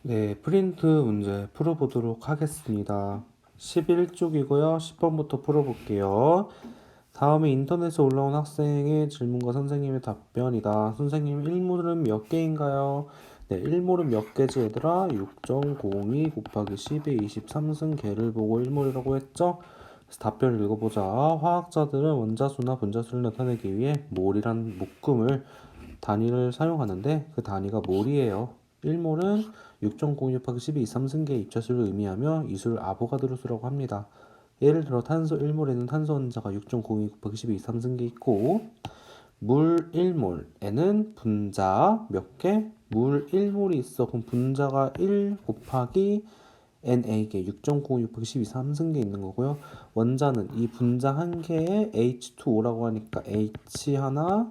네, 프린트 문제 풀어보도록 하겠습니다. 11쪽이고요. 10번부터 풀어볼게요. 다음에 인터넷에 올라온 학생의 질문과 선생님의 답변이다. 선생님, 1몰은 몇 개인가요? 네, 1몰은 몇 개지 얘들아? 6.02 곱하기 10의 23승 개를 보고 1몰이라고 했죠? 그래서 답변을 읽어보자. 화학자들은 원자수나 분자수를 나타내기 위해 몰이란 묶음을 단위를 사용하는데 그 단위가 몰이에요. 1몰은 6.06 곱하기 12 3승계의 입자수를 의미하며 이 수를 아보가드로수라고 합니다. 예를 들어 탄소 1몰에는 탄소 원자가 6.02 곱하기 12 3승계 있고 물 1몰에는 분자 몇 개? 물 1몰이 있어. 그럼 분자가 1 곱하기 NA개 6.96 곱하기 12 3승계 있는 거고요. 원자는 이 분자 한 개에 H2O라고 하니까 H 하나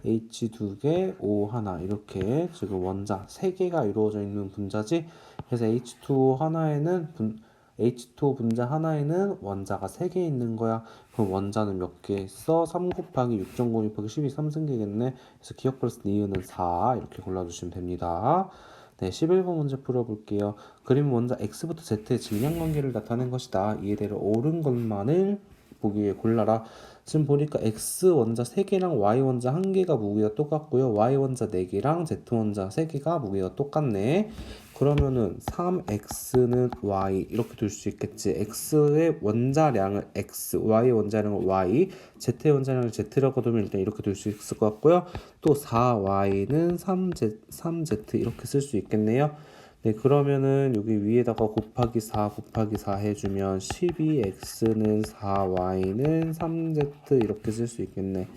H 두 개, O 하나 이렇게 지금 원자 세 개가 이루어져 있는 분자지. 그래서 H2O 하나에는 H2O 분자 하나에는 원자가 세 개 있는 거야. 그럼 원자는 몇 개 있어? 3 곱하기 6.06 곱하기 12 3승계겠네. 그래서 기억 플러스 니은은 4 이렇게 골라주시면 됩니다. 네, 11번 문제 풀어볼게요. 그림 원자 X부터 Z의 질량 관계를 나타낸 것이다. 이해대로 옳은 것만을 보기 위해 골라라. 지금 보니까 X 원자 3개랑 Y 원자 1개가 무게가 똑같고요. Y 원자 4개랑 Z 원자 3개가 무게가 똑같네. 그러면은 3X는 Y 이렇게 둘 수 있겠지. X의 원자량을 X, Y의 원자량을 Y, Z의 원자량을 Z라고 두면 일단 이렇게 둘 수 있을 것 같고요. 또 4Y는 3Z 이렇게 쓸 수 있겠네요. 네, 그러면은 여기 위에다가 곱하기 4 곱하기 4 해주면 12x는 4y는 3z 이렇게 쓸 수 있겠네.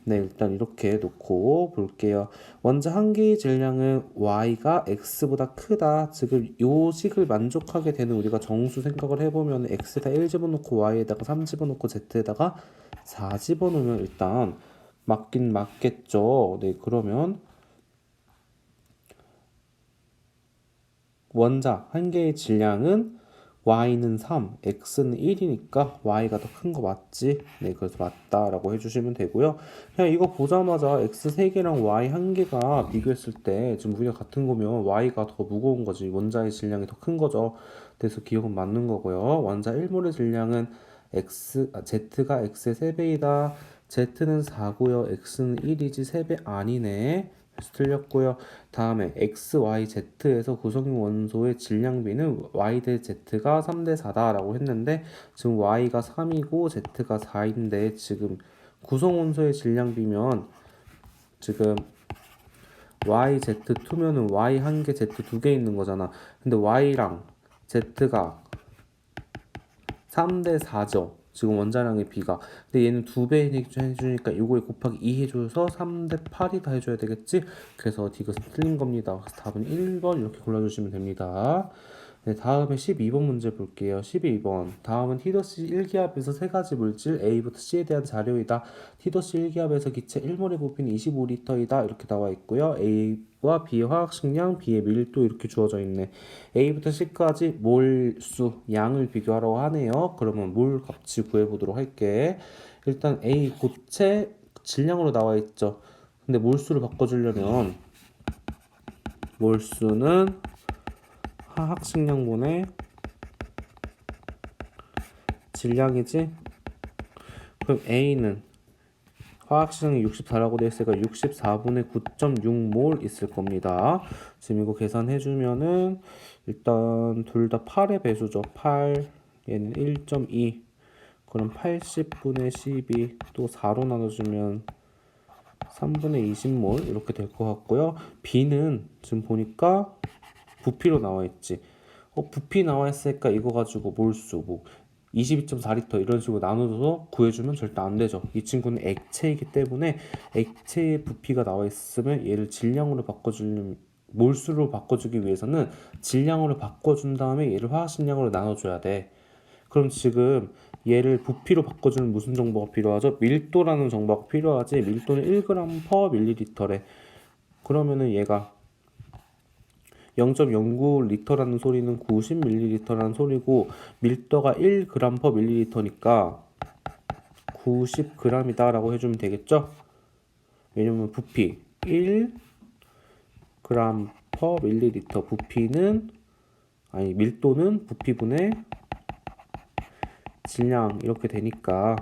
네, 일단 이렇게 놓고 볼게요. 원자 한 개의 질량은 y가 x보다 크다. 지금 요 식을 만족하게 되는 우리가 정수 생각을 해보면 x에다 1 집어넣고 y에다가 3 집어넣고 z에다가 4 집어넣으면 일단 맞긴 맞겠죠. 네, 그러면 원자 한 개의 질량은 y는 3, x는 1이니까 y가 더 큰 거 맞지? 네, 그래서 맞다라고 해주시면 되고요. 그냥 이거 보자마자 x 3개랑 y 1개가 비교했을 때 지금 무게가 같은 거면 y가 더 무거운 거지. 원자의 질량이 더 큰 거죠. 그래서 기억은 맞는 거고요. 원자 1몰의 질량은 z가 x의 3배이다. z는 4고요. x는 1이지 3배 아니네. 그래서 틀렸고요. 다음에 x, y, z에서 구성 원소의 질량비는 y 대 z가 3대 4다라고 했는데 지금 y가 3이고 z가 4인데 지금 구성 원소의 질량비면 지금 y, z2면은 y 한 개, z 두 개 있는 거잖아. 근데 y랑 z가 3대 4죠. 지금 원자량의 비가. 근데 얘는 2배 해주니까 이거에 곱하기 2 해줘서 3대 8이다 해줘야 되겠지? 그래서 이것은 틀린 겁니다. 그래서 답은 1번 이렇게 골라주시면 됩니다. 네, 다음에 12번 문제 볼게요. 12번. 다음은 티더시 1기압에서 세 가지 물질 A부터 C에 대한 자료이다. 티더시 1기압에서 기체 1몰의 부피는 25리터이다. 이렇게 나와 있고요. A와 B의 화학식량, B의 밀도 이렇게 주어져 있네. A부터 C까지 몰수, 양을 비교하라고 하네요. 그러면 몰 값치 구해보도록 할게. 일단 A 고체 질량으로 나와 있죠. 근데 몰수를 바꿔주려면 몰수는 화학식량분의 질량이지? 그럼 A는 화학식량이 64라고 되어 있으니까 64분의 9.6몰 있을 겁니다. 지금 이거 계산해주면은 일단 둘 다 8의 배수죠. 8, 얘는 1.2. 그럼 80분의 12 또 4로 나눠주면 3분의 20몰 이렇게 될 것 같고요. B는 지금 보니까 부피로 나와 있지. 부피 나와 있으니까 이거 가지고 몰수 뭐 22.4리터 이런 식으로 나눠서 구해주면 절대 안 되죠. 이 친구는 액체이기 때문에 액체의 부피가 나와 있으면 얘를 질량으로 바꿔주는 몰수로 바꿔주기 위해서는 질량으로 바꿔준 다음에 얘를 화학식량으로 나눠줘야 돼. 그럼 지금 얘를 부피로 바꿔주는 무슨 정보가 필요하죠? 밀도라는 정보가 필요하지. 밀도는 1g/ml래. 그러면은 얘가 0.09리터라는 소리는 90ml라는 소리고 밀도가 1g/ml니까 90g이다 라고 해주면 되겠죠? 왜냐면 부피 1g per 밀리리터. 부피는 아니 밀도는 부피분의 질량 이렇게 되니까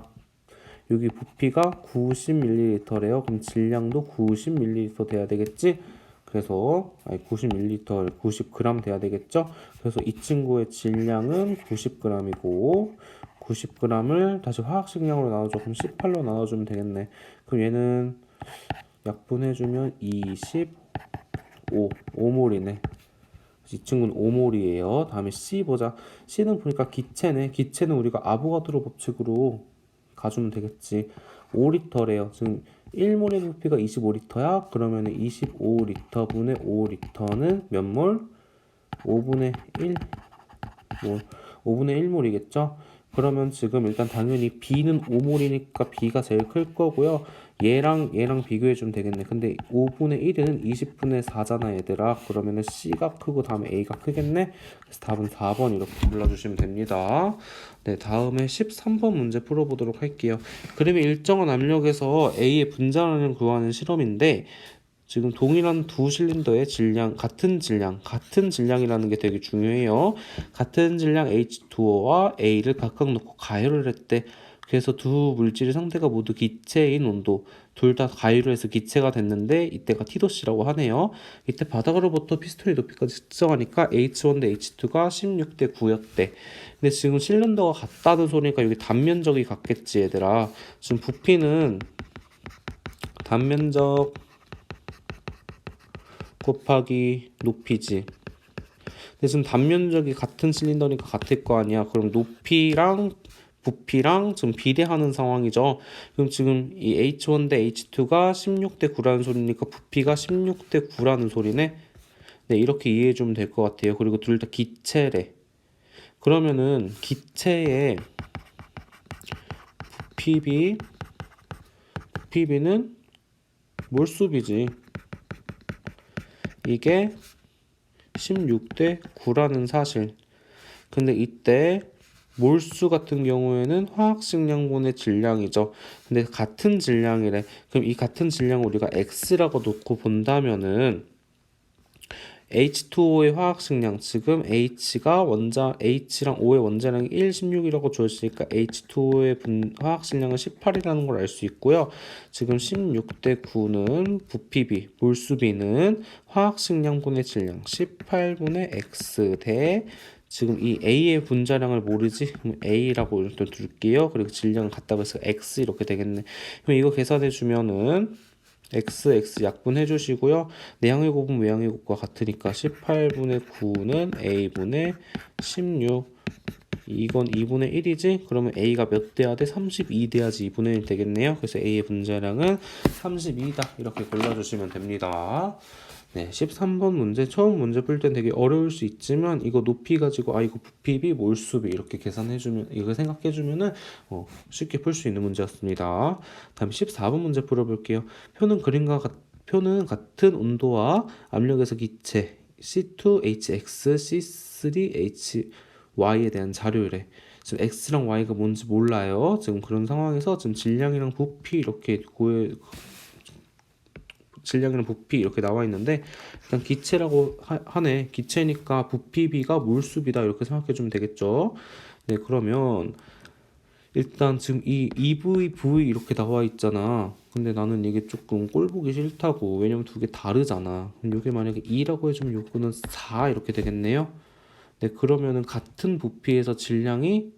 여기 부피가 90ml래요. 그럼 질량도 90ml 돼야 되겠지? 그래서 90ml, 90g 돼야 되겠죠? 그래서 이 친구의 질량은 90g이고 90g을 다시 화학식량으로 나눠줘. 그럼 18로 나눠주면 되겠네. 그럼 얘는 약분해주면 25, 5몰이네. 이 친구는 5몰이에요. 다음에 C 보자. C는 보니까 기체네. 기체는 우리가 아보가드로 법칙으로 가주면 되겠지. 5리터래요. 지금 1몰의 부피가 25리터야. 그러면 25리터 분의 5리터는 몇 몰? 5분의 1몰. 5분의 1몰이겠죠? 그러면 지금 일단 당연히 B는 5몰이니까 B가 제일 클 거고요. 얘랑 비교해주면 되겠네. 근데 5분의 1은 20분의 4잖아 얘들아. 그러면은 C가 크고 다음에 A가 크겠네. 그래서 답은 4번 이렇게 골라주시면 됩니다. 네, 다음에 13번 문제 풀어보도록 할게요. 그림의 일정한 압력에서 A의 분자량을 구하는 실험인데 지금 동일한 두 실린더의 같은 질량이라는 게 되게 중요해요. 같은 질량 H2O와 A를 각각 놓고 가열을 했대. 그래서 두 물질의 상태가 모두 기체인 온도, 둘 다 가열을 해서 기체가 됐는데 이때가 T도씨라고 하네요. 이때 바닥으로부터 피스톤의 높이까지 측정하니까 H1 대 H2가 16대 9였대. 근데 지금 실린더가 같다는 소리니까 여기 단면적이 같겠지 얘들아. 지금 부피는 단면적 곱하기 높이지. 근데 지금 단면적이 같은 실린더니까 같을 거 아니야. 그럼 높이랑 부피랑 지금 비례하는 상황이죠. 그럼 지금 이 H1 대 H2가 16대 9라는 소리니까 부피가 16대 9라는 소리네. 네, 이렇게 이해해 주면 될 것 같아요. 그리고 둘 다 기체래. 그러면은 기체의 부피비는 몰수비지. 이게 16대 9라는 사실. 근데 이때 몰수 같은 경우에는 화학식량분의 질량이죠. 근데 같은 질량이래. 그럼 이 같은 질량을 우리가 X라고 놓고 본다면은 H2O의 화학식량, 지금 H랑 O의 원자량이 1, 16이라고 주어지니까 H2O의 화학식량은 18이라는 걸 알 수 있고요. 지금 16대 9는 부피비, 몰수비는 화학식량분의 질량 18분의 X 대 지금 이 A의 분자량을 모르지? 그럼 A라고 일단 둘게요. 그리고 질량을 갖다고 해서 X 이렇게 되겠네. 그럼 이거 계산해 주면은 x 약분해 주시고요. 내항의 곱은 외항의 곱과 같으니까 18분의 9는 a분의 16. 이건 2분의 1이지? 그러면 a가 몇 돼야 돼? 32 돼야지 2분의 1 되겠네요. 그래서 a의 분자량은 32다. 이렇게 골라주시면 됩니다. 네, 13번 문제 처음 문제 풀 땐 되게 어려울 수 있지만 이거 높이 가지고 이거 부피비 몰수비 이렇게 계산해주면 이거 생각해주면은 쉽게 풀 수 있는 문제였습니다. 다음 14번 문제 풀어볼게요. 표는 같은 온도와 압력에서 기체 C2HX C3HY에 대한 자료래. 지금 X랑 Y가 뭔지 몰라요. 지금 그런 상황에서 지금 질량이랑 부피 이렇게 질량이랑 부피 이렇게 나와 있는데 일단 기체라고 하네. 기체니까 부피비가 몰수비다 이렇게 생각해 주면 되겠죠. 네, 그러면 일단 지금 이 EV 이렇게 나와 있잖아. 근데 나는 이게 조금 꼴 보기 싫다고. 왜냐면 두 개 다르잖아. 그럼 이게 만약에 2라고 해주면 요거는 4 이렇게 되겠네요. 네, 그러면은 같은 부피에서 질량이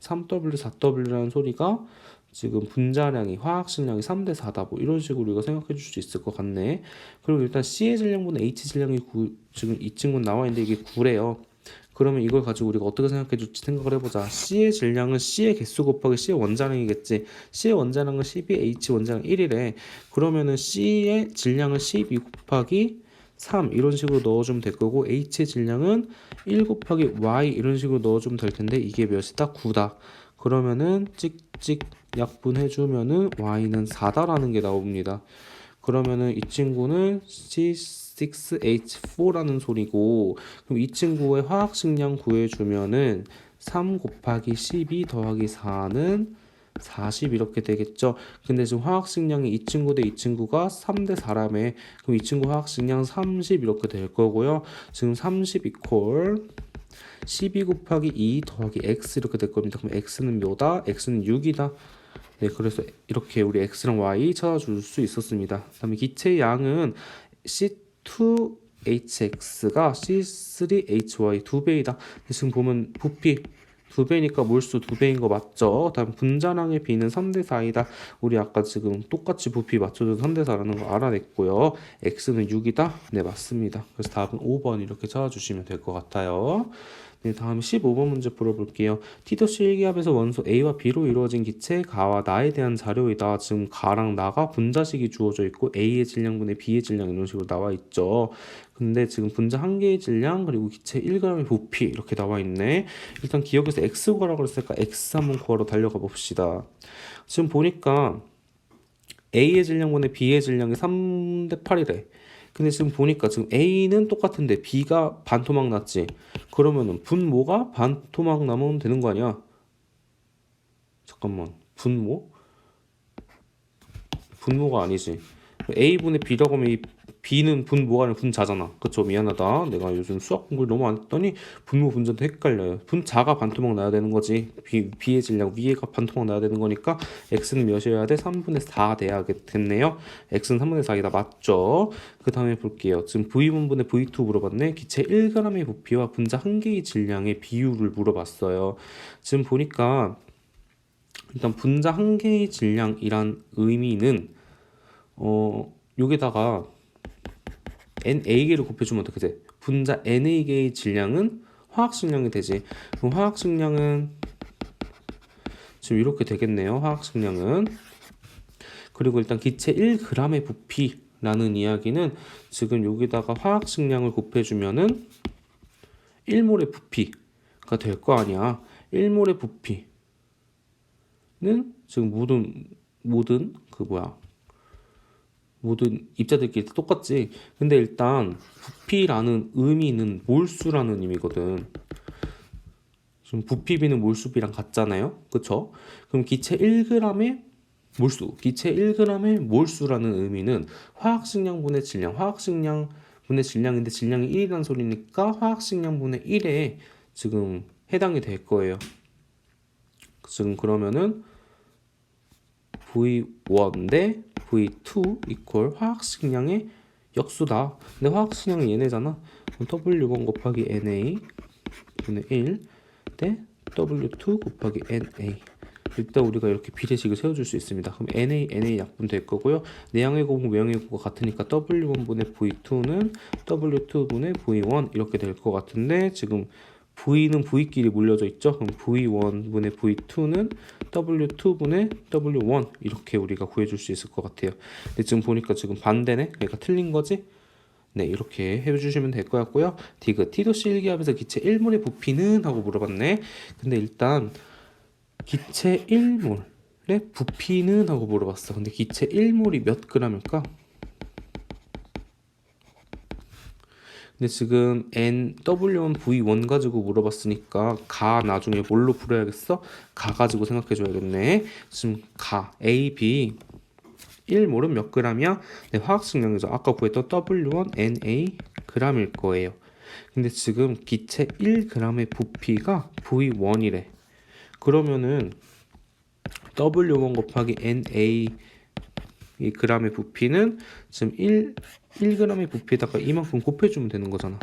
3W, 4W라는 소리가 지금 분자량이 화학식량이 3대 4다 뭐 이런 식으로 이거 생각해 줄 수 있을 것 같네. 그리고 일단 C의 질량분의 H 질량이 9, 지금 이 친구는 나와 있는데 이게 9래요. 그러면 이걸 가지고 우리가 어떻게 생각해 줄지 생각을 해보자. C의 질량은 C의 개수 곱하기 C의 원자량이겠지. C의 원자량은 12, H 원자량 1이래. 그러면은 C의 질량은 12 곱하기 3 이런 식으로 넣어주면 될 거고 H의 질량은 1 곱하기 Y 이런 식으로 넣어주면 될 텐데 이게 몇이다? 9다. 그러면은 찍찍 약분해주면은 Y는 4다라는 게 나옵니다. 그러면은 이 친구는 C6H4라는 소리고 그럼 이 친구의 화학식량 구해주면은 3 곱하기 12 더하기 4는 40 이렇게 되겠죠. 근데 지금 화학식량이 이 친구 대 이 친구가 3 대 4라며. 그럼 이 친구 화학식량 30 이렇게 될 거고요. 지금 30 이퀄 12 곱하기 2 더하기 x 이렇게 될 겁니다. 그럼 x는 몇이다? x는 6이다. 네, 그래서 이렇게 우리 x랑 y 찾아줄 수 있었습니다. 그다음에 기체의 양은 C2HX가 C3HY 2배이다. 지금 보면 부피 2배니까 몰수 2배인 거 맞죠? 다음 분자량의 비는 3대 4이다. 우리 아까 지금 똑같이 부피 맞춰줘서 3대 4라는 거 알아냈고요. x는 6이다. 네, 맞습니다. 그래서 답은 5번 이렇게 찾아주시면 될 것 같아요. 네, 다음 15번 문제 풀어볼게요. 티도시 일기압에서 원소 A와 B로 이루어진 기체 가와 나에 대한 자료이다. 지금 가랑 나가 분자식이 주어져 있고 A의 질량분의 B의 질량 이런 식으로 나와 있죠. 근데 지금 분자 한 개의 질량 그리고 기체 1g의 부피 이렇게 나와 있네. 일단 기억에서 X 구하라고 그랬으니까 X 한번 구하러 달려가 봅시다. 지금 보니까 A의 질량분의 B의 질량이 3대 8이래. 근데 지금 보니까 지금 A는 똑같은데 B가 반토막 났지. 그러면은 분모가 반토막 나면 되는 거 아니야? 잠깐만. 분모가 아니지. A분의 B라고 하면 이 B는 분모가 아니라 분자잖아. 그쵸? 미안하다. 내가 요즘 수학 공부를 너무 안 했더니 분모 분자도 헷갈려요. 분자가 반토막 나야 되는 거지. B의 질량 위에가 반토막 나야 되는 거니까 X는 몇이어야 돼? 3분의 4 돼야 됐네요. X는 3분의 4이다. 맞죠? 그 다음에 볼게요. 지금 V1분의 V2 물어봤네. 기체 1g의 부피와 분자 한 개의 질량의 비율을 물어봤어요. 지금 보니까 일단 분자 한 개의 질량이란 의미는 여기다가 NA개를 곱해주면 어떻게 돼? 분자 NA개의 질량은 화학식량이 되지. 그럼 화학식량은 지금 이렇게 되겠네요. 화학식량은. 그리고 일단 기체 1g의 부피라는 이야기는 지금 여기다가 화학식량을 곱해주면은 1몰의 부피가 될 거 아니야. 1몰의 부피는 지금 모든 입자들끼리 똑같지. 근데 일단 부피라는 의미는 몰수라는 의미거든. 지금 부피비는 몰수비랑 같잖아요. 그쵸? 그럼 기체 1g의 기체 1g의 몰수라는 의미는 화학식량분의 질량, 화학식량분의 질량인데 질량이 1이라는 소리니까 화학식량분의 1에 지금 해당이 될 거예요. 지금 그러면은 V1 대 V2 이퀄 화학식량의 역수다. 근데 화학식량은 얘네잖아. 그럼 W1 곱하기 NA 분의 1 대 W2 곱하기 NA. 일단 우리가 이렇게 비례식을 세워줄 수 있습니다. 그럼 NA 약분 될 거고요. 내양의 곱은 외양의 곱과 같으니까 W1분의 V2는 W2분의 V1 이렇게 될 것 같은데 지금 V는 V끼리 물려져 있죠. 그럼 V1분의 V2는 W2분의 W1 이렇게 우리가 구해줄 수 있을 것 같아요. 근데 지금 보니까 지금 반대네. 그러니까 틀린 거지. 네, 이렇게 해주시면 될 것 같고요. 디귿 티도시 일기압에서 기체 1몰의 부피는? 하고 물어봤네. 근데 일단 기체 1몰의 부피는? 하고 물어봤어. 근데 기체 1몰이 몇 g일까? 근데 지금 W1 V1 가지고 물어봤으니까 가 나중에 뭘로 풀어야겠어? 가 가지고 생각해줘야겠네. 지금 가 A, B 1몰은 몇 g이야? 네, 화학식량이죠. 아까 구했던 W1 NA g일 거예요. 근데 지금 기체 1g의 부피가 V1이래. 그러면은 W1 곱하기 NA 이 g의 부피는 지금 1g의 부피에다가 이만큼 곱해주면 되는 거잖아.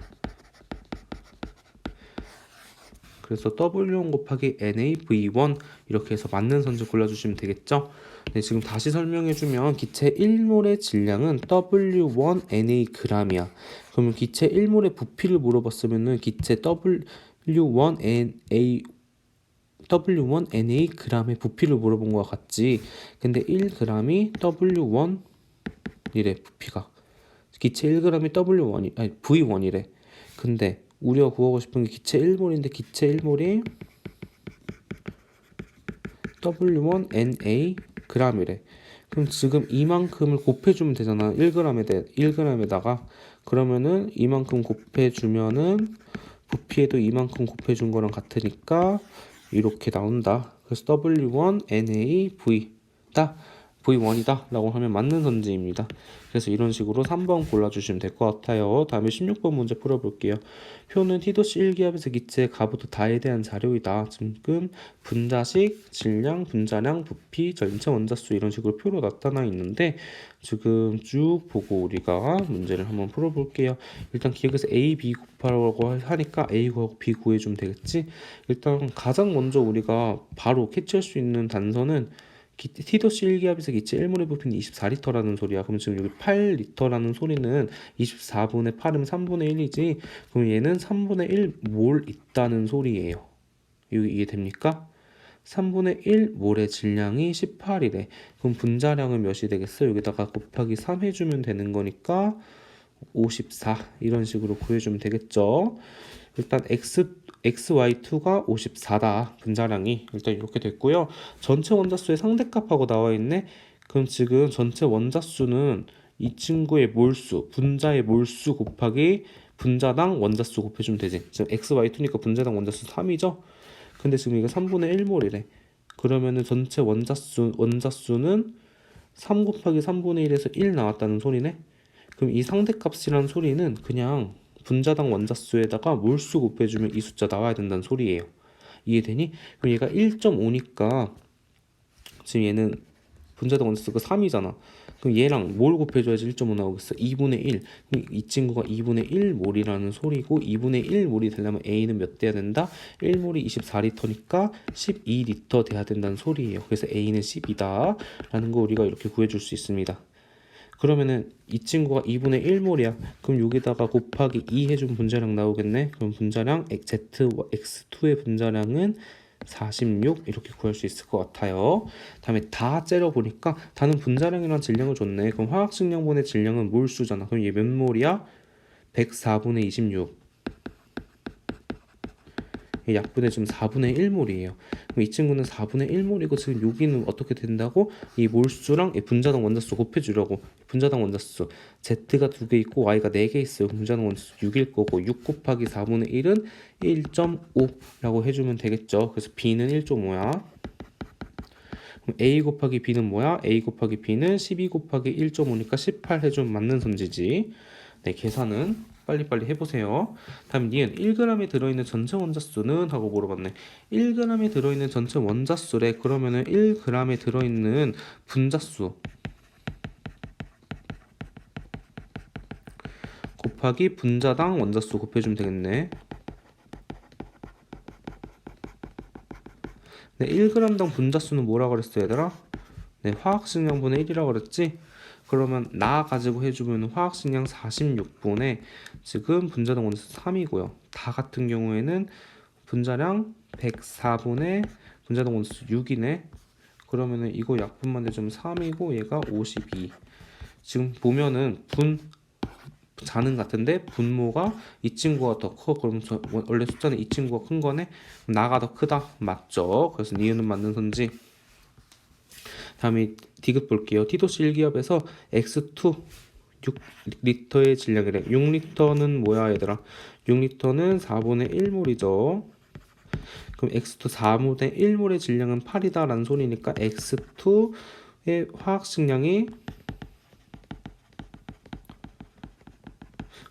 그래서 W1 곱하기 NaV1 이렇게 해서 맞는 선지 골라주시면 되겠죠. 네, 지금 다시 설명해주면 기체 1몰의 질량은 W1 NA g이야. 그러면 기체 1몰의 부피를 물어봤으면은 기체 W1 NA g의 부피를 물어본 거와 같지. 근데 1g이 W1이래. 부피가 기체 1g이 V1이래. 근데 우리가 구하고 싶은 게 기체 1몰인데 기체 1몰이 W1 NA g이래. 그럼 지금 이만큼을 곱해주면 되잖아. 1g에다가 그러면은 이만큼 곱해주면은 부피에도 이만큼 곱해준 거랑 같으니까 이렇게 나온다. 그래서 W1 NaV다. V1이다 라고 하면 맞는 선지입니다. 그래서 이런 식으로 3번 골라주시면 될 것 같아요. 다음에 16번 문제 풀어볼게요. 표는 T도씨 1기압에서 기체 가부도 다에 대한 자료이다. 지금 분자식, 질량, 분자량, 부피, 전체 원자수 이런 식으로 표로 나타나 있는데 지금 쭉 보고 우리가 문제를 한번 풀어볼게요. 일단 기억에서 A, B 곱하라고 하니까 A 구하고 B 구해주면 되겠지. 일단 가장 먼저 우리가 바로 캐치할 수 있는 단서는 T도씨 1기압에서 기체 1몰의 부피는 24리터라는 소리야. 그럼 지금 여기 8리터라는 소리는 24분의 8이면 3분의 1이지. 그럼 얘는 3분의 1몰 있다는 소리예요. 여기 이해됩니까? 3분의 1몰의 질량이 18이래. 그럼 분자량은 몇이 되겠어? 여기다가 곱하기 3 해주면 되는 거니까 54 이런 식으로 구해주면 되겠죠. 일단 XY2가 54다. 분자량이 일단 이렇게 됐고요. 전체 원자수의 상대값하고 나와 있네. 그럼 지금 전체 원자수는 이 친구의 몰수, 분자의 몰수 곱하기 분자당 원자수 곱해주면 되지. 지금 XY2니까 분자당 원자수 3이죠. 근데 지금 이거 3분의 1몰이래. 그러면은 전체 원자수는 3 곱하기 3분의 1에서 1 나왔다는 소리네. 그럼 이 상대값이란 소리는 그냥 분자당 원자수에다가 몰수 곱해주면 이 숫자 나와야 된다는 소리예요. 이해되니? 그럼 얘가 1.5니까 지금 얘는 분자당 원자수가 3이잖아. 그럼 얘랑 몰 곱해줘야지 1.5 나오겠어. 2분의 1. 그럼 이 친구가 2분의 1몰이라는 소리고 2분의 1몰이 되려면 A는 몇 돼야 된다? 1몰이 24리터니까 12리터 돼야 된다는 소리예요. 그래서 A는 10이다 라는 거 우리가 이렇게 구해줄 수 있습니다. 그러면은 이 친구가 2분의 1몰이야. 그럼 여기다가 곱하기 2 해주면 분자량 나오겠네. 그럼 분자량 ZX2의 분자량은 46 이렇게 구할 수 있을 것 같아요. 다음에 다 째려보니까 다는 분자량이랑 질량을 줬네. 그럼 화학식량분의 질량은 몰수잖아. 그럼 얘 몇 몰이야? 104분의 26. 약분의 지금 4분의 1몰이에요. 그럼 이 친구는 4분의 1몰이고 지금 여기는 어떻게 된다고? 이 몰수랑 이 분자당 원자수 곱해주려고. 분자당 원자수 Z가 2개 있고 Y가 4개 있어요. 분자당 원자수 6일 거고 6 곱하기 4분의 1은 1.5라고 해주면 되겠죠. 그래서 B는 1.5야. 그럼 A 곱하기 B는 뭐야? A 곱하기 B는 12 곱하기 1.5니까 18 해주면 맞는 선지지. 네, 계산은 빨리빨리 해보세요. 다음 니은 1g에 들어있는 전체 원자수는? 하고 물어봤네. 1g에 들어있는 전체 원자수래. 그러면은 1g에 들어있는 분자수 곱하기 분자당 원자수 곱해주면 되겠네. 네, 1g당 분자수는 뭐라 그랬어 얘들아? 네, 화학식량분의 1이라 그랬지? 그러면 나 가지고 해주면 화학식량 46분의 지금 분자당 원자수 3이고요. 다 같은 경우에는 분자량 104분의 분자당 원자수 6이네. 그러면은 이거 약분만 해주면 3이고 얘가 52. 지금 보면은 자는 같은데 분모가 이 친구가 더 커. 그럼 원래 숫자는 이 친구가 큰 거네. 나가 더 크다. 맞죠? 그래서 니은은 맞는 선지. 다음에 디귿 볼게요. T도씨 1기압에서 X2 6리터의 질량이래. 6리터는 뭐야 얘들아? 6리터는 4분의 1몰이죠. 그럼 X2 4분의 1몰의 질량은 8이다 라는 소리니까 X2의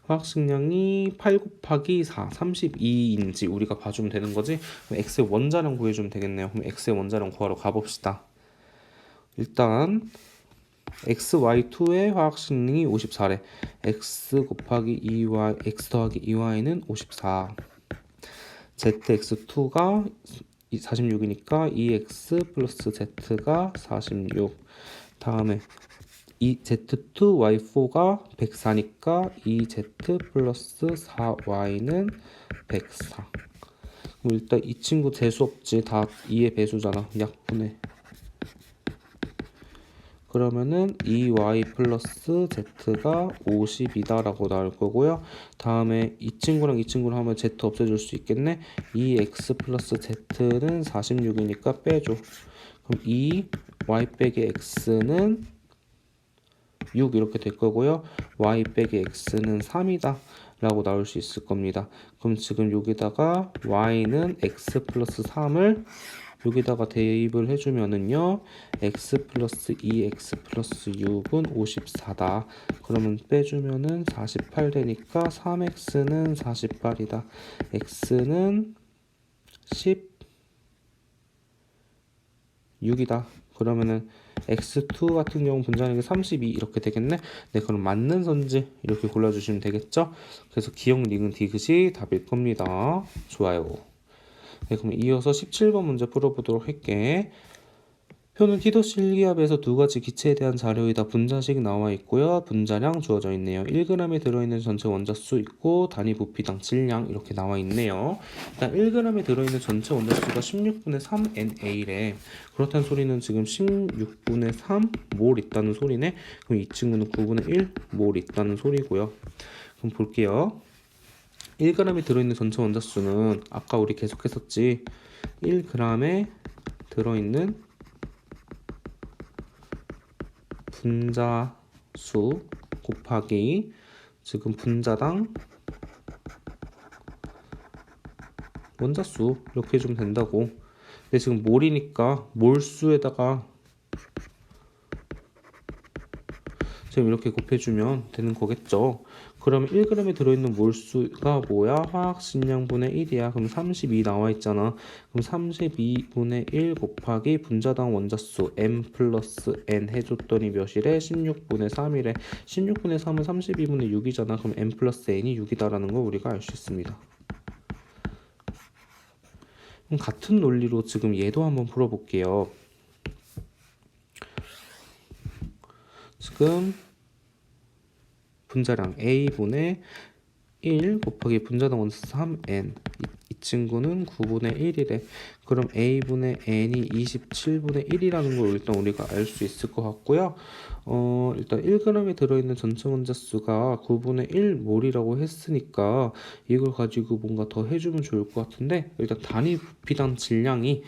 화학식량이 8 곱하기 4, 32인지 우리가 봐주면 되는 거지. 그럼 X의 원자량 구해주면 되겠네요. 그럼 X의 원자량 구하러 가봅시다. 일단 XY2의 화학식량이 54래. X 곱하기 2Y, X 더하기 2Y는 54. ZX2가 46이니까 2X 플러스 Z가 46. 다음에 이 Z2Y4가 104니까 2Z 플러스 4Y는 104. 그럼 일단 이 친구 재수 없지. 다 2의 배수잖아. 약분해. 그러면은 2y 플러스 z가 50이다 라고 나올 거고요. 다음에 이 친구랑 이 친구를 하면 z 없애줄 수 있겠네. 2x 플러스 z는 46이니까 빼줘. 그럼 2y 빼기 x는 6 이렇게 될 거고요. y 빼기 x는 3이다 라고 나올 수 있을 겁니다. 그럼 지금 여기다가 y는 x 플러스 3을 여기다가 대입을 해주면은요 x 플러스 2x 플러스 6은 54다. 그러면 빼주면은 48 되니까 3x는 48이다. x는 16이다. 그러면은 x2 같은 경우 분자량이 32 이렇게 되겠네. 네, 그럼 맞는 선지 이렇게 골라주시면 되겠죠. 그래서 기억 니은 디귿이 답일 겁니다. 좋아요. 네, 그럼 이어서 17번 문제 풀어보도록 할게. 표는 티도시 1기압에서 두 가지 기체에 대한 자료이다. 분자식 나와 있고요. 분자량 주어져 있네요. 1g에 들어있는 전체 원자수 있고 단위 부피당 질량 이렇게 나와 있네요. 일단 1g에 들어있는 전체 원자수가 16분의 3NA래. 그렇다는 소리는 지금 16분의 3몰 있다는 소리네. 그럼 이 친구는 9분의 1몰 있다는 소리고요. 그럼 볼게요. 1g에 들어있는 전체 원자수는 아까 우리 계속 했었지. 1g에 들어있는 분자수 곱하기 지금 분자당 원자수 이렇게 해주면 된다고. 근데 지금 몰이니까 몰수에다가 지금 이렇게 곱해주면 되는 거겠죠. 그러면 1g에 들어있는 몰수가 뭐야? 화학식량분의 1이야. 그럼 32 나와 있잖아. 그럼 32분의 1 곱하기 분자당 원자수 m 플러스 n 해줬더니 몇이래? 16분의 3이래. 16분의 3은 32분의 6이잖아. 그럼 m 플러스 n이 6이다라는 거 우리가 알 수 있습니다. 그럼 같은 논리로 지금 얘도 한번 풀어볼게요. 지금 분자량 A분의 1 곱하기 분자당 원자수 3n 이 친구는 9분의 1이래. 그럼 A분의 n이 27분의 1이라는 걸 일단 우리가 알 수 있을 것 같고요. 일단 1g에 들어있는 전체 원자수가 9분의 1몰이라고 했으니까 이걸 가지고 뭔가 더 해주면 좋을 것 같은데 일단 단위 부피당 질량이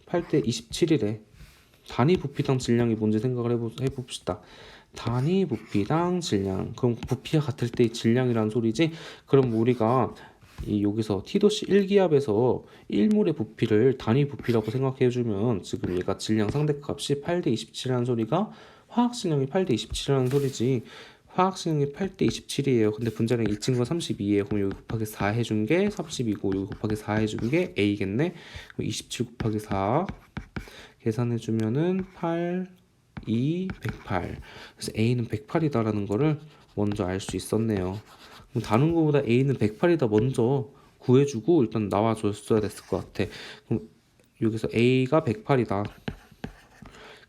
8대 27이래. 단위 부피당 질량이 뭔지 생각을 해봅시다. 단위 부피당 질량. 그럼 부피가 같을 때의 질량이라는 소리지. 그럼 우리가 여기서 T도시 1기압에서 1몰의 부피를 단위 부피라고 생각해주면 지금 얘가 질량 상대값이 8대 27이라는 소리가 화학식량이 8대 27이라는 소리지. 화학식량이 8대 27이에요. 근데 분자량이 이 친구가 32예요. 그럼 여기 곱하기 4 해준 게 32고 여기 곱하기 4 해준 게 A겠네. 그럼 27 곱하기 4 계산해주면은 8, 2, 108. 그래서 A는 108이다라는 거를 먼저 알 수 있었네요. 그럼 다른 거보다 A는 108이다 먼저 구해주고 일단 나와줬어야 됐을 것 같아. 그럼 여기서 A가 108이다.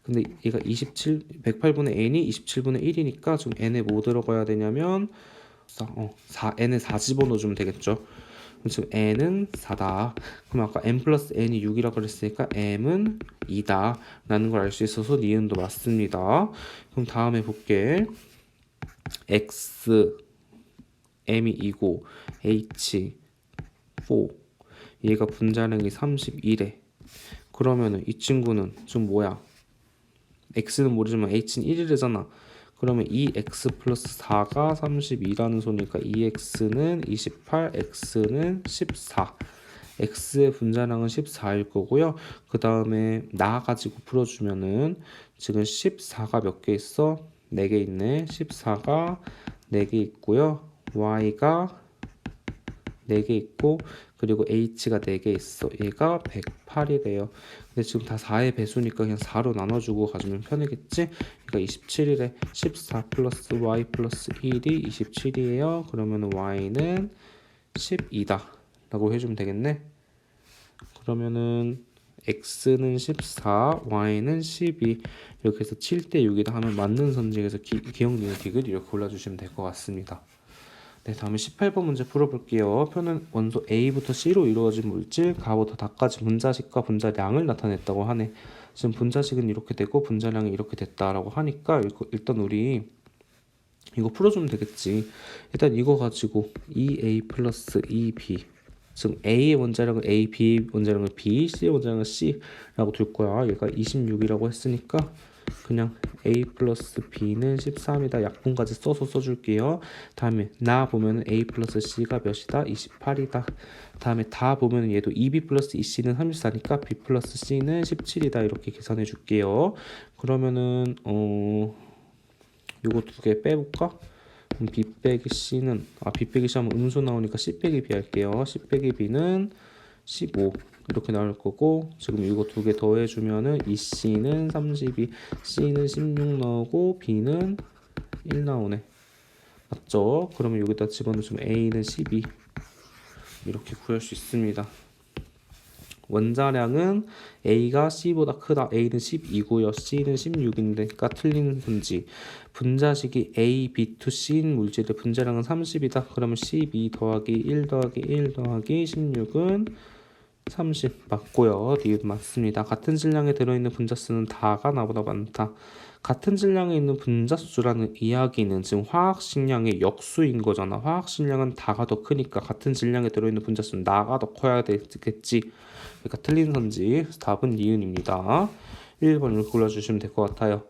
근데 얘가 108분의 n이 27분의 1이니까 지금 n에 뭐 들어가야 되냐면 4n에 4 집어넣어주면 되겠죠. 지금 n은 4다. 그럼 아까 m 플러스 n이 6이라고 그랬으니까 m은 2다 라는 걸 알 수 있어서 니은도 맞습니다. 그럼 다음에 볼게. x m이 2고 h 4 얘가 분자량이 31에 그러면은 이 친구는 지금 뭐야? x는 모르지만 h는 1이래잖아. 그러면 2x 플러스 4가 32라는 소니까 2x는 28, x는 14. x의 분자량은 14일 거고요. 그 다음에 나가지고 풀어주면은 지금 14가 몇 개 있어? 4개 있네. 14가 4개 있고요. y가 4개 있고 그리고 h가 4개 있어. 얘가 108이래요. 근데 지금 다 4의 배수니까 그냥 4로 나눠주고 가주면 편하겠지? 그러니까 27이래. 14 플러스 y 플러스 1이 27이에요. 그러면 y는 12다 라고 해주면 되겠네. 그러면은 x는 14, y는 12 이렇게 해서 7대 6이다 하면 맞는 선택에서 기억 니은 디귿 이렇게 골라주시면 될 것 같습니다. 네, 다음에 18번 문제 풀어볼게요. 표는 원소 A부터 C로 이루어진 물질 가부터 다까지 분자식과 분자량을 나타냈다고 하네. 지금 분자식은 이렇게 되고 분자량이 이렇게 됐다라고 하니까 일단 우리 이거 풀어주면 되겠지. 일단 이거 가지고 2A 플러스 2B 지금 A의 원자량은 A, B의 원자량은 B, C의 원자량은 C라고 둘 거야. 얘가 26이라고 했으니까 그냥 a 플러스 b는 13이다. 약분까지 써서 써줄게요. 다음에 나 보면은 a 플러스 c가 몇이다? 28이다. 다음에 다 보면은 얘도 2b 플러스 2c는 34니까 b 플러스 c는 17이다. 이렇게 계산해 줄게요. 그러면은 요거 두 개 빼볼까? 그럼 b 빼기 c는 b 빼기 c 하면 음수 나오니까 c 빼기 b 할게요. c 빼기 b는 15 이렇게 나올 거고, 지금 이거 두 개 더해주면은 이 c는 32, c는 16 나오고 b는 1 나오네. 맞죠? 그러면 여기다 집어넣으면 a는 12 이렇게 구할 수 있습니다. 원자량은 A가 C보다 크다. A는 12고요. C는 16인데니까 틀린 선지. 분자식이 A, B to C인 물질의 분자량은 30이다. 그러면 12 더하기 1 더하기 1 더하기 16은 30 맞고요. 니은 맞습니다. 같은 질량에 들어있는 분자수는 다가 나보다 많다. 같은 질량에 있는 분자수라는 이야기는 지금 화학식량의 역수인 거잖아. 화학식량은 다가 더 크니까 같은 질량에 들어있는 분자수는 나가 더 커야 되겠지. 그러니까 틀린 선지. 답은 니은입니다. 1번을 골라주시면 될 것 같아요.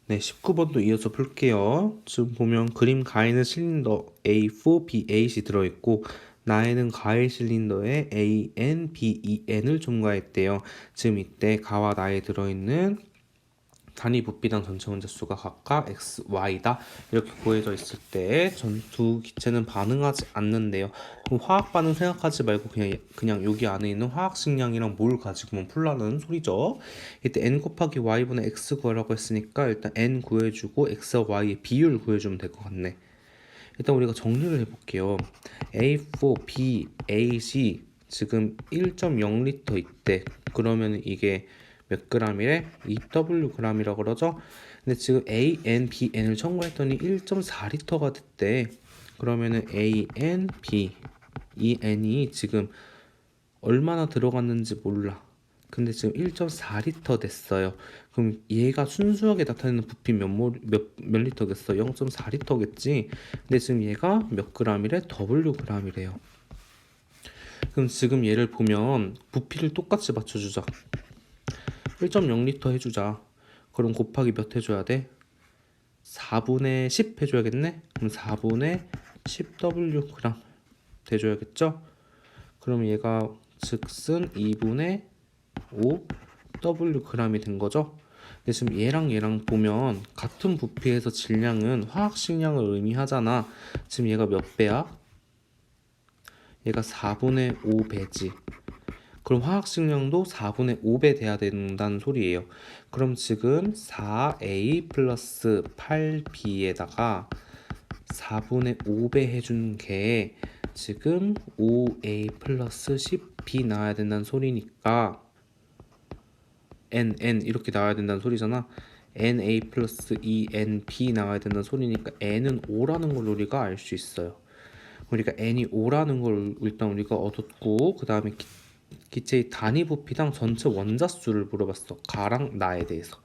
네, 19번도 이어서 볼게요. 지금 보면 그림 가에는 실린더 A4, B8이 들어있고 나에는 가의 실린더에 A, N, B, E, N을 첨가했대요. 지금 이때 가와 나에 들어있는 단위 부피당 전체 원자수가 각각 x, y다 이렇게 구해져 있을 때 전 두 기체는 반응하지 않는데요. 그럼 화학 반응 생각하지 말고 그냥 여기 안에 있는 화학식량이랑 뭘 가지고만 풀라는 소리죠. 이때 n 곱하기 y분의 x 구하라고 했으니까 일단 n 구해주고 x와 y의 비율 구해주면 될 것 같네. 일단 우리가 정리를 해볼게요. A4, B, A이 지금 1.0L 있대. 그러면 이게 몇 g이래? 2W g이라고 그러죠? 근데 지금 A, N, B, N을 첨가했더니 1.4L가 됐대. 그러면은 A, N, B, 이 N이 지금 얼마나 들어갔는지 몰라. 근데 지금 1.4L 됐어요. 그럼 얘가 순수하게 나타내는 부피 몇 리터겠어? 0.4L겠지? 근데 지금 얘가 몇 g이래? W g이래요. 그럼 지금 얘를 보면 부피를 똑같이 맞춰주자. 1.0L 해주자. 그럼 곱하기 몇 해줘야 돼? 4분의 10 해줘야겠네? 그럼 4분의 10W g 돼줘야겠죠? 그럼 얘가 즉슨 2분의 5W g이 된 거죠? 근데 지금 얘랑 보면 같은 부피에서 질량은 화학식량을 의미하잖아. 지금 얘가 몇 배야? 얘가 4분의 5배지. 그럼 화학식량도 4분의 5배 돼야 된다는 소리예요. 그럼 지금 4A 플러스 8B에다가 4분의 5배 해준 게 지금 5A 플러스 10B 나와야 된다는 소리니까 N 이렇게 나와야 된다는 소리잖아. NA 플러스 2NB 나와야 된다는 소리니까 N은 5라는 걸 우리가 알 수 있어요. 우리가 N이 5라는 걸 일단 우리가 얻었고, 그 다음에 기체의 단위 부피당 전체 원자수를 물어봤어. 가랑 나에 대해서.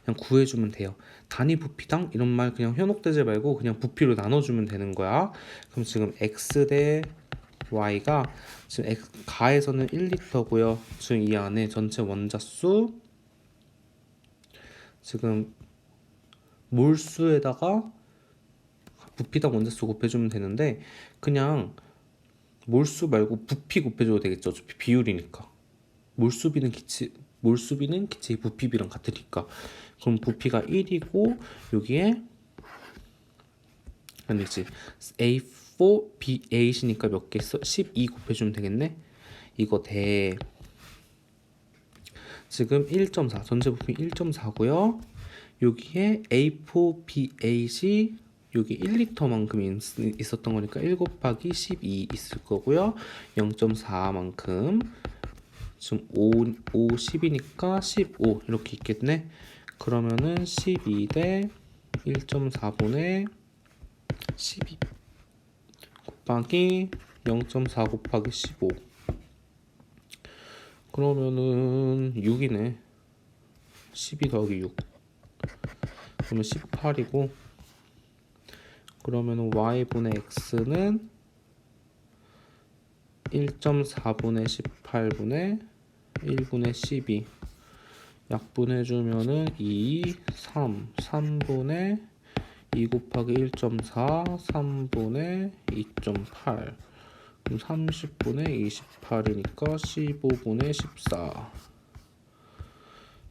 그냥 구해주면 돼요. 단위 부피당 이런 말 그냥 현혹되지 말고 그냥 부피로 나눠주면 되는 거야. 그럼 지금 x 대 y가 지금 가에서는 1리터고요. 지금 이 안에 전체 원자수 지금 몰수에다가 부피당 원자수 곱해주면 되는데 그냥 몰수 말고 부피 곱해줘도 되겠죠. 어차피 비율이니까. 몰수비는 기체의 부피비랑 같으니까. 그럼 부피가 1이고 여기에 아니지 A4, B8이니까 몇 개 있어? 12 곱해주면 되겠네. 이거 지금 1.4 전체 부피 1.4고요. 여기에 A4, B8이 여기 1리터만큼 있었던 거니까 1 곱하기 12 있을 거고요. 0.4만큼 지금 5, 10이니까 15 이렇게 있겠네. 그러면은 12 대 1.4분의 12 곱하기 0.4 곱하기 15 그러면은 6이네. 12 더하기 6 그러면 18이고, 그러면은 y분의 x는 1.4분의 18분의 1분의 12 약분해주면은 2, 3분의 2 곱하기 1.4, 3분의 2.8. 그럼 30분의 28이니까 15분의 14.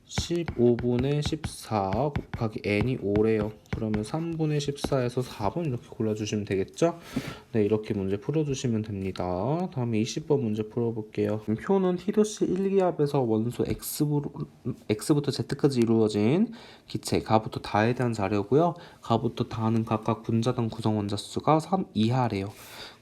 15분의 14 곱하기 n이 5래요. 그러면 3분의 14에서 4번 이렇게 골라주시면 되겠죠? 네, 이렇게 문제 풀어주시면 됩니다. 다음에 20번 문제 풀어볼게요. 표는 히도시 1기압에서 원소 X부터 Z까지 이루어진 기체 가부터 다에 대한 자료고요. 가부터 다는 각각 분자당 구성 원자수가 3 이하래요.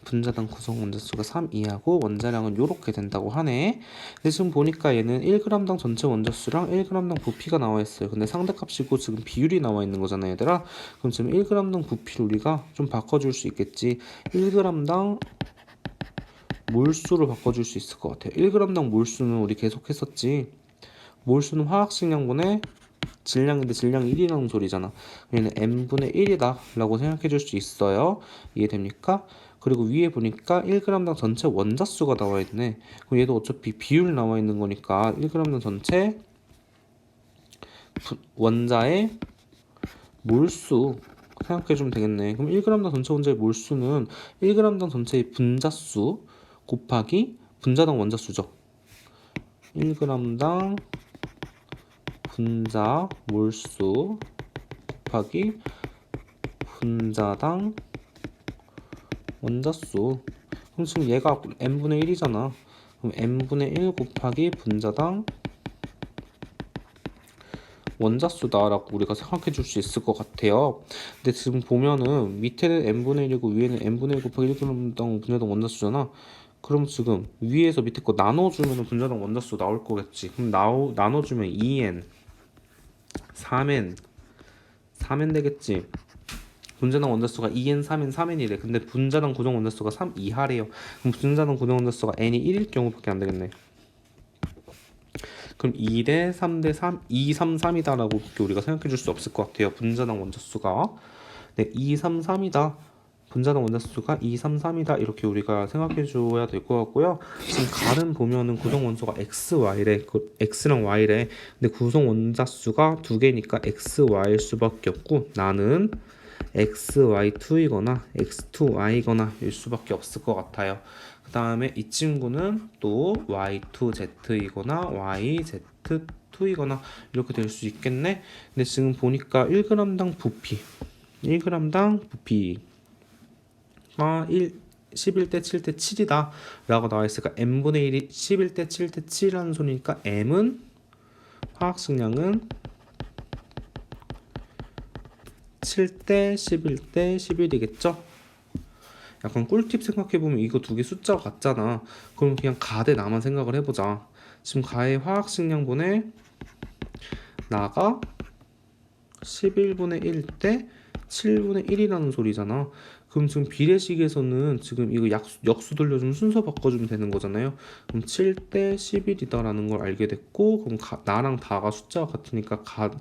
분자당 구성 원자수가 3 이하고 원자량은 이렇게 된다고 하네. 근데 지금 보니까 얘는 1g당 전체 원자수랑 1g당 부피가 나와 있어요. 근데 상대값이고 지금 비율이 나와 있는 거잖아요, 얘들아. 그럼 지금 1g당 부피를 우리가 좀 바꿔줄 수 있겠지. 1g당 몰수로 바꿔줄 수 있을 것 같아요. 1g당 몰수는 우리 계속 했었지. 몰수는 화학식량분의 질량인데 질량이 1이라는 소리잖아. 얘는 n분의 1이다 라고 생각해 줄 수 있어요. 이해됩니까? 그리고 위에 보니까 1g당 전체 원자수가 나와 있네. 그럼 얘도 어차피 비율 나와 있는 거니까 1g당 전체 원자의 몰수 생각해 주면 되겠네. 그럼 1g당 전체 원자의 몰수는 1g당 전체의 분자수 곱하기 분자당 원자수죠. 1g당 분자 몰수 곱하기 분자당 원자수. 그럼 지금 얘가 n분의 1이잖아. 그럼 n분의 1 곱하기 분자당 원자수다라고 우리가 생각해 줄 수 있을 것 같아요. 근데 지금 보면은 밑에는 n분의 1이고 위에는 n분의 1 곱하기 1g당 분자당 원자수잖아. 그럼 지금 위에서 밑에 거 나눠주면 분자당 원자수 나올 거겠지. 그럼 나눠주면 2n, 3n 되겠지. 분자당 원자수가 2n, 3n, 3n이래. 근데 분자당 구성 원자수가 3 이하래요. 그럼 분자당 구성 원자수가 n이 1일 경우밖에 안 되겠네. 그럼 2대 3대 3, 2, 3, 3이다라고 우리가 생각해 줄 수 없을 것 같아요. 분자당 원자수가. 네, 2, 3, 3이다. 분자당 원자수가 2, 3, 3이다. 이렇게 우리가 생각해 줘야 될 것 같고요. 지금 가는 보면은 구성 원소가 X, Y래. X랑 Y래. 근데 구성 원자수가 두 개니까 X, Y일 수밖에 없고 나는 XY2이거나 X2Y거나 일 수밖에 없을 것 같아요. 그 다음에 이 친구는 또 Y2Z이거나 YZ2이거나 이렇게 될 수 있겠네. 근데 지금 보니까 1g당 부피 1g당 부피가 11대 7대 7이다 라고 나와 있으니까 m분의 1이 11대 7대 7이라는 소리니까 m은 화학식량은 7대 11대 11이겠죠? 약간 꿀팁 생각해보면 이거 두 개 숫자가 같잖아. 그럼 그냥 가대 나만 생각을 해보자. 지금 가의 화학식량분의 나가 11분의 1대 7분의 1이라는 소리잖아. 그럼 지금 비례식에서는 지금 이거 역수 돌려주면 순서 바꿔주면 되는 거잖아요. 그럼 7대 11이다 라는 걸 알게 됐고, 그럼 나랑 다가 숫자가 같으니까 다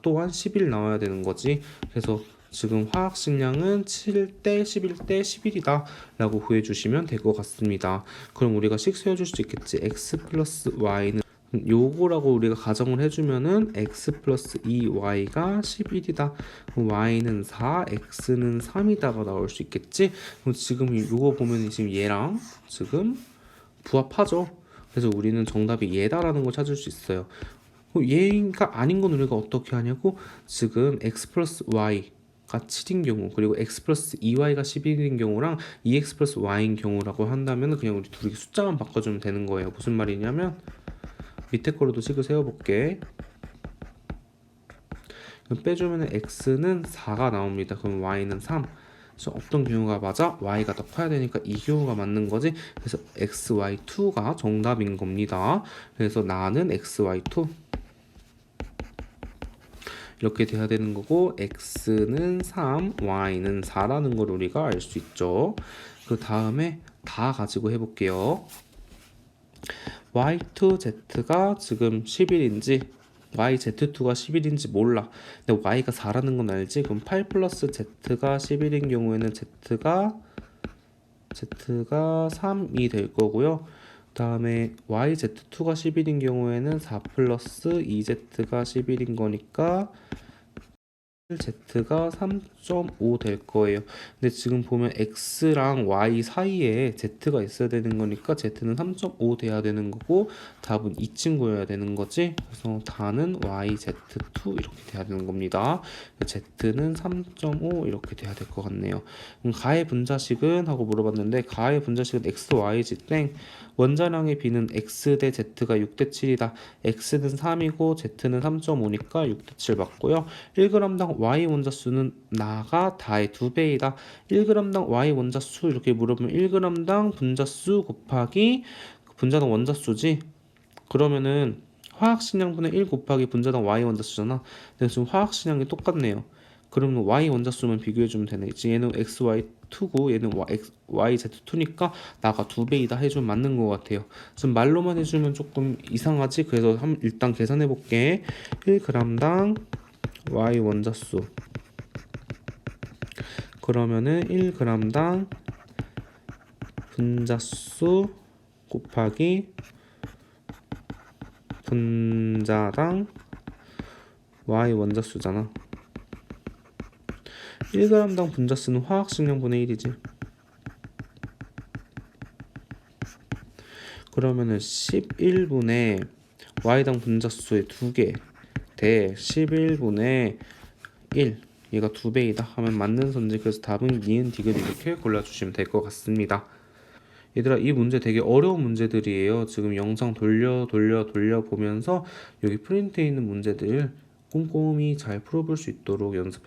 또한 11 나와야 되는 거지. 그래서 지금 화학식량은 7대 11대 11이다 라고 구해주시면 될 것 같습니다. 그럼 우리가 식 세워줄 수 있겠지. x 플러스 y는 요거라고 우리가 가정을 해주면은 x 플러스 2y가 11이다. 그럼 y는 4, x는 3이다가 나올 수 있겠지. 그럼 지금 요거 보면 지금 얘랑 지금 부합하죠. 그래서 우리는 정답이 얘다라는 걸 찾을 수 있어요. 얘가 아닌 건 우리가 어떻게 하냐고. 지금 x 플러스 y가 7인 경우 그리고 x 플러스 2y가 11인 경우랑 2x 플러스 y인 경우라고 한다면 그냥 우리 둘이 숫자만 바꿔주면 되는 거예요. 무슨 말이냐면 밑에 거로도 식을 세워볼게. 빼주면 x는 4가 나옵니다. 그럼 y는 3. 그래서 어떤 경우가 맞아? y가 더 커야 되니까 이 경우가 맞는 거지. 그래서 xy2가 정답인 겁니다. 그래서 나는 xy2 이렇게 돼야 되는 거고, x는 3, y는 4라는 걸 우리가 알 수 있죠. 그 다음에 다 가지고 해볼게요. y2z가 지금 11인지 yz2가 11인지 몰라. 근데 y가 4라는 건 알지? 그럼 8 플러스 z가 11인 경우에는 z가 3이 될 거고요. 다음에 YZ2가 11인 경우에는 4 플러스 2Z가 11인 거니까 Z가 3.5 될 거예요. 근데 지금 보면 X랑 Y 사이에 Z가 있어야 되는 거니까 Z는 3.5 돼야 되는 거고 답은 이 친구여야 되는 거지. 그래서 다는 YZ2 이렇게 돼야 되는 겁니다. Z는 3.5 이렇게 돼야 될 것 같네요. 그럼 가의 분자식은? 하고 물어봤는데 가의 분자식은 X, Y지 땡. 원자량의 비는 X 대 Z가 6대 7이다. X는 3이고 Z는 3.5니까 6대 7 맞고요. 1g당 Y 원자수는 나가 다의 2배이다. 1g당 Y 원자수 이렇게 물어보면 1g당 분자수 곱하기 분자당 원자수지. 그러면은 화학식량분의 1 곱하기 분자당 Y 원자수잖아. 근데 지금 화학식량이 똑같네요. 그러면 Y 원자수만 비교해주면 되네. 지금 얘는 XY2고 얘는 YZ2니까 나가 2배이다 해주면 맞는 것 같아요. 지금 말로만 해주면 조금 이상하지? 그래서 일단 계산해볼게. 1g당 Y 원자수 그러면은 1g당 분자수 곱하기 분자당 Y 원자수잖아. 1g당 분자수는 화학식량분의 1이지. 그러면은 11분의 Y당 분자수의 2개 대 11분의 1 얘가 2배이다 하면 맞는 선지. 그래서 답은 니은 디귿 이렇게 골라주시면 될 것 같습니다. 얘들아, 이 문제 되게 어려운 문제들이에요. 지금 영상 돌려 보면서 여기 프린트에 있는 문제들 꼼꼼히 잘 풀어볼 수 있도록 연습해